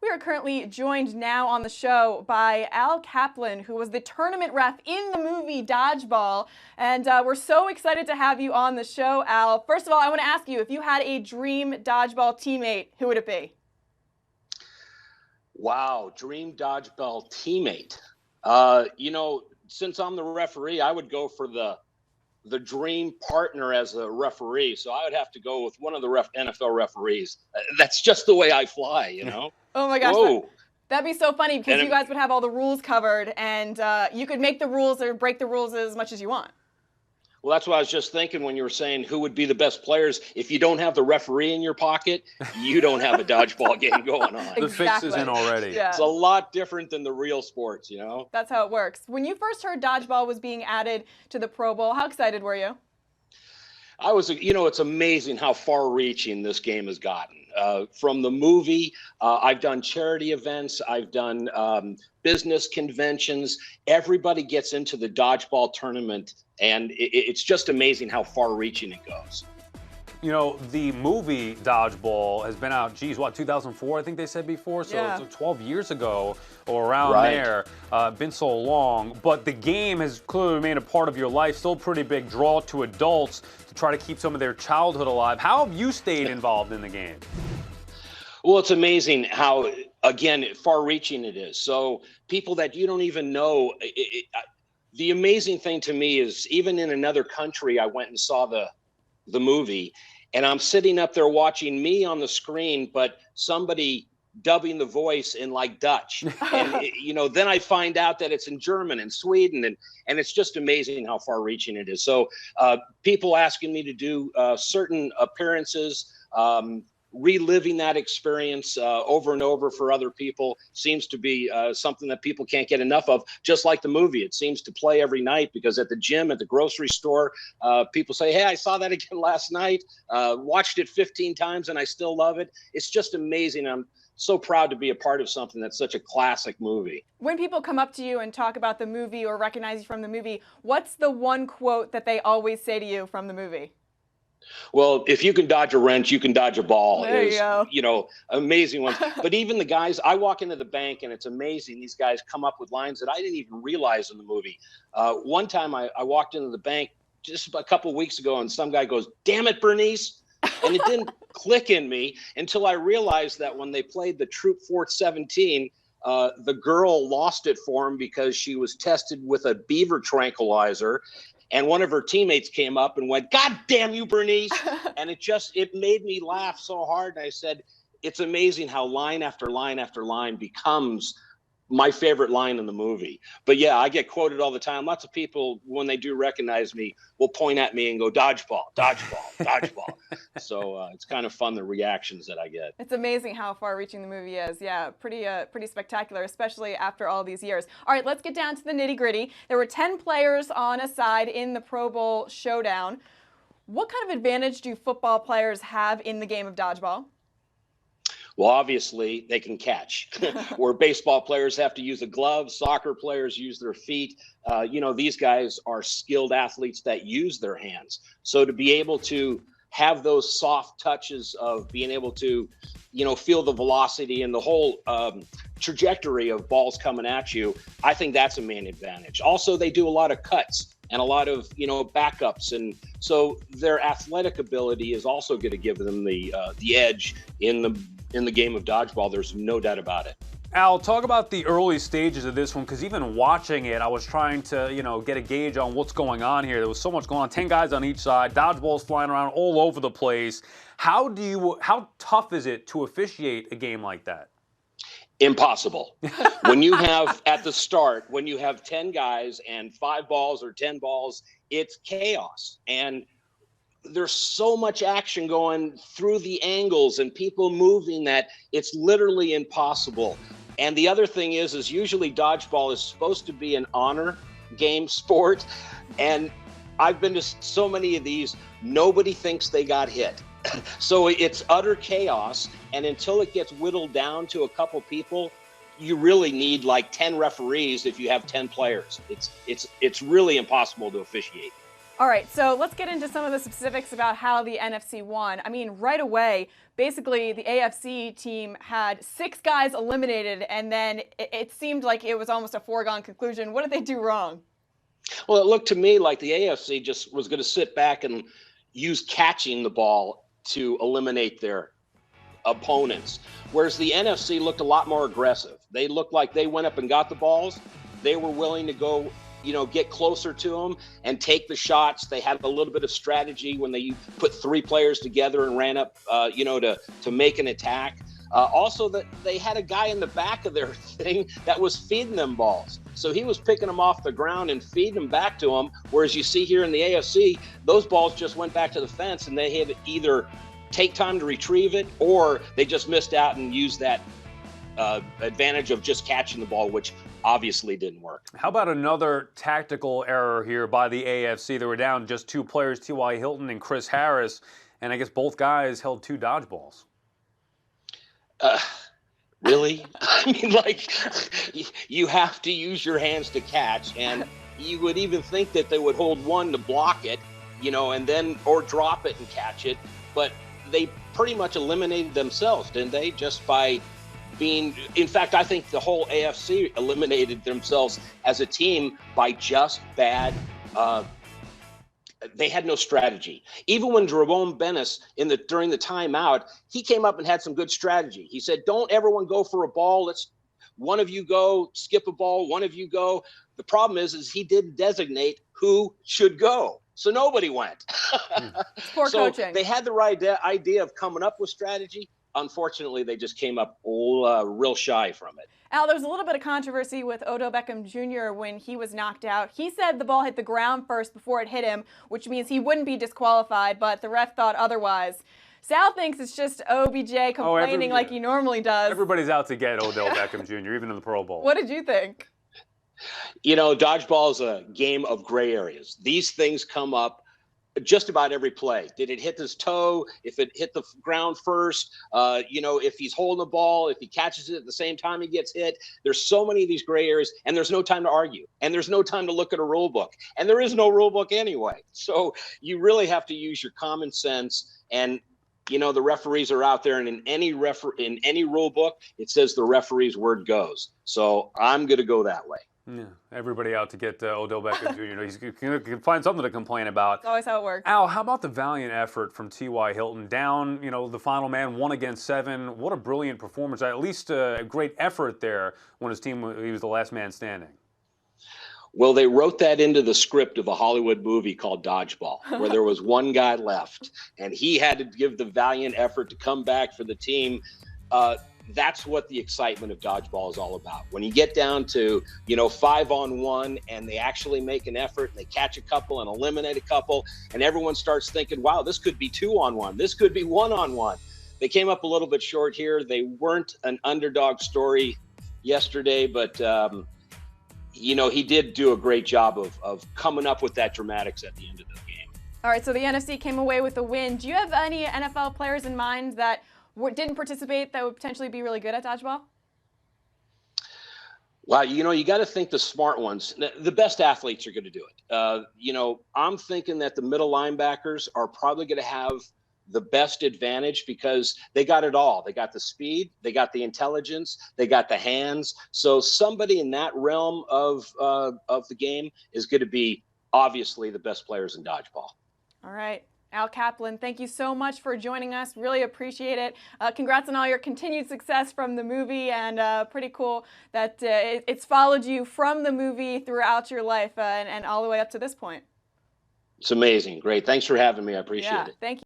We are currently joined now on the show by Al Kaplon, who was the tournament ref in the movie Dodgeball. And we're so excited to have you on the show, Al. First of all, I want to ask you, if you had a dream dodgeball teammate, who would it be? Wow, dream dodgeball teammate. Since I'm the referee, I would go for the dream partner as a referee. So I would have to go with one of the NFL referees. That's just the way I fly, you know? Oh my gosh, that'd be so funny because you guys would have all the rules covered and you could make the rules or break the rules as much as you want. Well, that's what I was just thinking when you were saying who would be the best players. If you don't have the referee in your pocket, you don't have a dodgeball game going on. Exactly. The fix is in already. Yeah. It's a lot different than the real sports, you know? That's how it works. When you first heard dodgeball was being added to the Pro Bowl, how excited were you? It's amazing how far-reaching this game has gotten. From the movie, I've done charity events, I've done business conventions. Everybody gets into the dodgeball tournament, and it's just amazing how far-reaching it goes. You know, the movie Dodgeball has been out, 2004, I think they said before, so yeah. It's 12 years ago or around Right. there. Been so long, but the game has clearly remained a part of your life, still a pretty big draw to adults to try to keep some of their childhood alive. How have you stayed involved in the game? Well, it's amazing how, again, far-reaching it is. So people that you don't even know, the amazing thing to me is even in another country, I went and saw the movie, and I'm sitting up there watching me on the screen, but somebody dubbing the voice in like Dutch. And, then I find out that it's in German and Sweden, and it's just amazing how far reaching it is. So people asking me to do certain appearances, reliving that experience over and over for other people seems to be something that people can't get enough of, just like the movie. It seems to play every night because at the gym, at the grocery store, people say, hey, I saw that again last night, watched it 15 times and I still love it. It's just amazing. I'm so proud to be a part of something that's such a classic movie. When people come up to you and talk about the movie or recognize you from the movie, what's the one quote that they always say to you from the movie? Well, if you can dodge a wrench, you can dodge a ball. There you go. Amazing ones. But even the guys, I walk into the bank and it's amazing. These guys come up with lines that I didn't even realize in the movie. One time I walked into the bank just a couple of weeks ago and some guy goes, damn it, Bernice. And it didn't click in me until I realized that when they played the Troop Fort 17, the girl lost it for him because she was tested with a beaver tranquilizer. And one of her teammates came up and went, God damn you, Bernice. And it made me laugh so hard. And I said, it's amazing how line after line after line becomes my favorite line in the movie. But yeah, I get quoted all the time. Lots of people, when they do recognize me, will point at me and go, dodgeball, dodgeball, dodgeball. So it's kind of fun, the reactions that I get. It's amazing how far-reaching the movie is. Yeah, pretty spectacular, especially after all these years. All right, let's get down to the nitty-gritty. There were 10 players on a side in the Pro Bowl showdown. What kind of advantage do football players have in the game of dodgeball? Well, obviously, they can catch. Where baseball players have to use a glove, soccer players use their feet. These guys are skilled athletes that use their hands. So to be able to have those soft touches of being able to, feel the velocity and the whole trajectory of balls coming at you, I think that's a main advantage. Also, they do a lot of cuts and a lot of, backups. And so their athletic ability is also going to give them the edge in the game of dodgeball. There's no doubt about it. Al, talk about the early stages of this one, because even watching it, I was trying to, get a gauge on what's going on here. There was so much going on, 10 guys on each side, dodgeballs flying around all over the place. How tough is it to officiate a game like that? Impossible. When you have, at the start, when you have 10 guys and 5 balls or 10 balls, it's chaos. And there's so much action going through the angles and people moving that it's literally impossible. And the other thing is usually dodgeball is supposed to be an honor game sport. And I've been to so many of these, nobody thinks they got hit. So it's utter chaos. And until it gets whittled down to a couple people, you really need like 10 referees if you have 10 players. It's really impossible to officiate. All right, so let's get into some of the specifics about how the NFC won. I mean, right away, basically the AFC team had 6 guys eliminated, and then it seemed like it was almost a foregone conclusion. What did they do wrong? Well, it looked to me like the AFC just was going to sit back and use catching the ball to eliminate their opponents, whereas the NFC looked a lot more aggressive. They looked like they went up and got the balls. They were willing to go, get closer to them and take the shots. They had a little bit of strategy when they put 3 players together and ran up, to make an attack. Also, that they had a guy in the back of their thing that was feeding them balls. So he was picking them off the ground and feeding them back to them. Whereas you see here in the AFC, those balls just went back to the fence, and they had to either take time to retrieve it, or they just missed out and used that advantage of just catching the ball, which obviously didn't work. How about another tactical error here by the AFC? They were down just 2 players, T.Y. Hilton and Chris Harris, and I guess both guys held 2 dodgeballs. Really? I mean, like, you have to use your hands to catch, and you would even think that they would hold one to block it, and then, or drop it and catch it, but they pretty much eliminated themselves, didn't they? Just by being, in fact, I think the whole AFC eliminated themselves as a team by just bad, they had no strategy. Even when Jerome Bennis during the timeout, he came up and had some good strategy. He said, don't everyone go for a ball. Let's one of you go, skip a ball, one of you go. The problem is he didn't designate who should go. So nobody went. Poor coaching. They had the right idea of coming up with strategy. Unfortunately, they just came up real shy from it. Al, there was a little bit of controversy with Odell Beckham Jr. when he was knocked out. He said the ball hit the ground first before it hit him, which means he wouldn't be disqualified, but the ref thought otherwise. Sal thinks it's just OBJ complaining like he normally does. Everybody's out to get Odell Beckham Jr., even in the Pro Bowl. What did you think? Dodgeball is a game of gray areas. These things come up just about every play. Did it hit his toe? If it hit the ground first, if he's holding the ball, if he catches it at the same time he gets hit. There's so many of these gray areas, and there's no time to argue, and there's no time to look at a rule book, and there is no rule book anyway. So you really have to use your common sense, and the referees are out there, and in any rule book, it says the referee's word goes. So I'm going to go that way. Yeah, everybody out to get Odell Beckham Jr. He's going to find something to complain about. That's always how it works. Al, how about the valiant effort from T.Y. Hilton? Down, the final man, 1 against 7. What a brilliant performance. At least a great effort there when he was the last man standing. Well, they wrote that into the script of a Hollywood movie called Dodgeball, where there was one guy left, and he had to give the valiant effort to come back for the team. That's what the excitement of dodgeball is all about. When you get down to, 5-on-1 and they actually make an effort and they catch a couple and eliminate a couple, and everyone starts thinking, wow, this could be 2-on-1. This could be 1-on-1. They came up a little bit short here. They weren't an underdog story yesterday, but, he did do a great job of coming up with that dramatics at the end of the game. All right, so the NFC came away with a win. Do you have any NFL players in mind that didn't participate that would potentially be really good at dodgeball? Well, you got to think the smart ones. The best athletes are going to do it. I'm thinking that the middle linebackers are probably going to have the best advantage because they got it all. They got the speed, they got the intelligence, they got the hands. So somebody in that realm of the game is going to be obviously the best players in dodgeball. All right. Al Kaplon, thank you so much for joining us. Really appreciate it. Congrats on all your continued success from the movie, and pretty cool that it's followed you from the movie throughout your life and all the way up to this point. It's amazing. Great. Thanks for having me. I appreciate it. Thank you.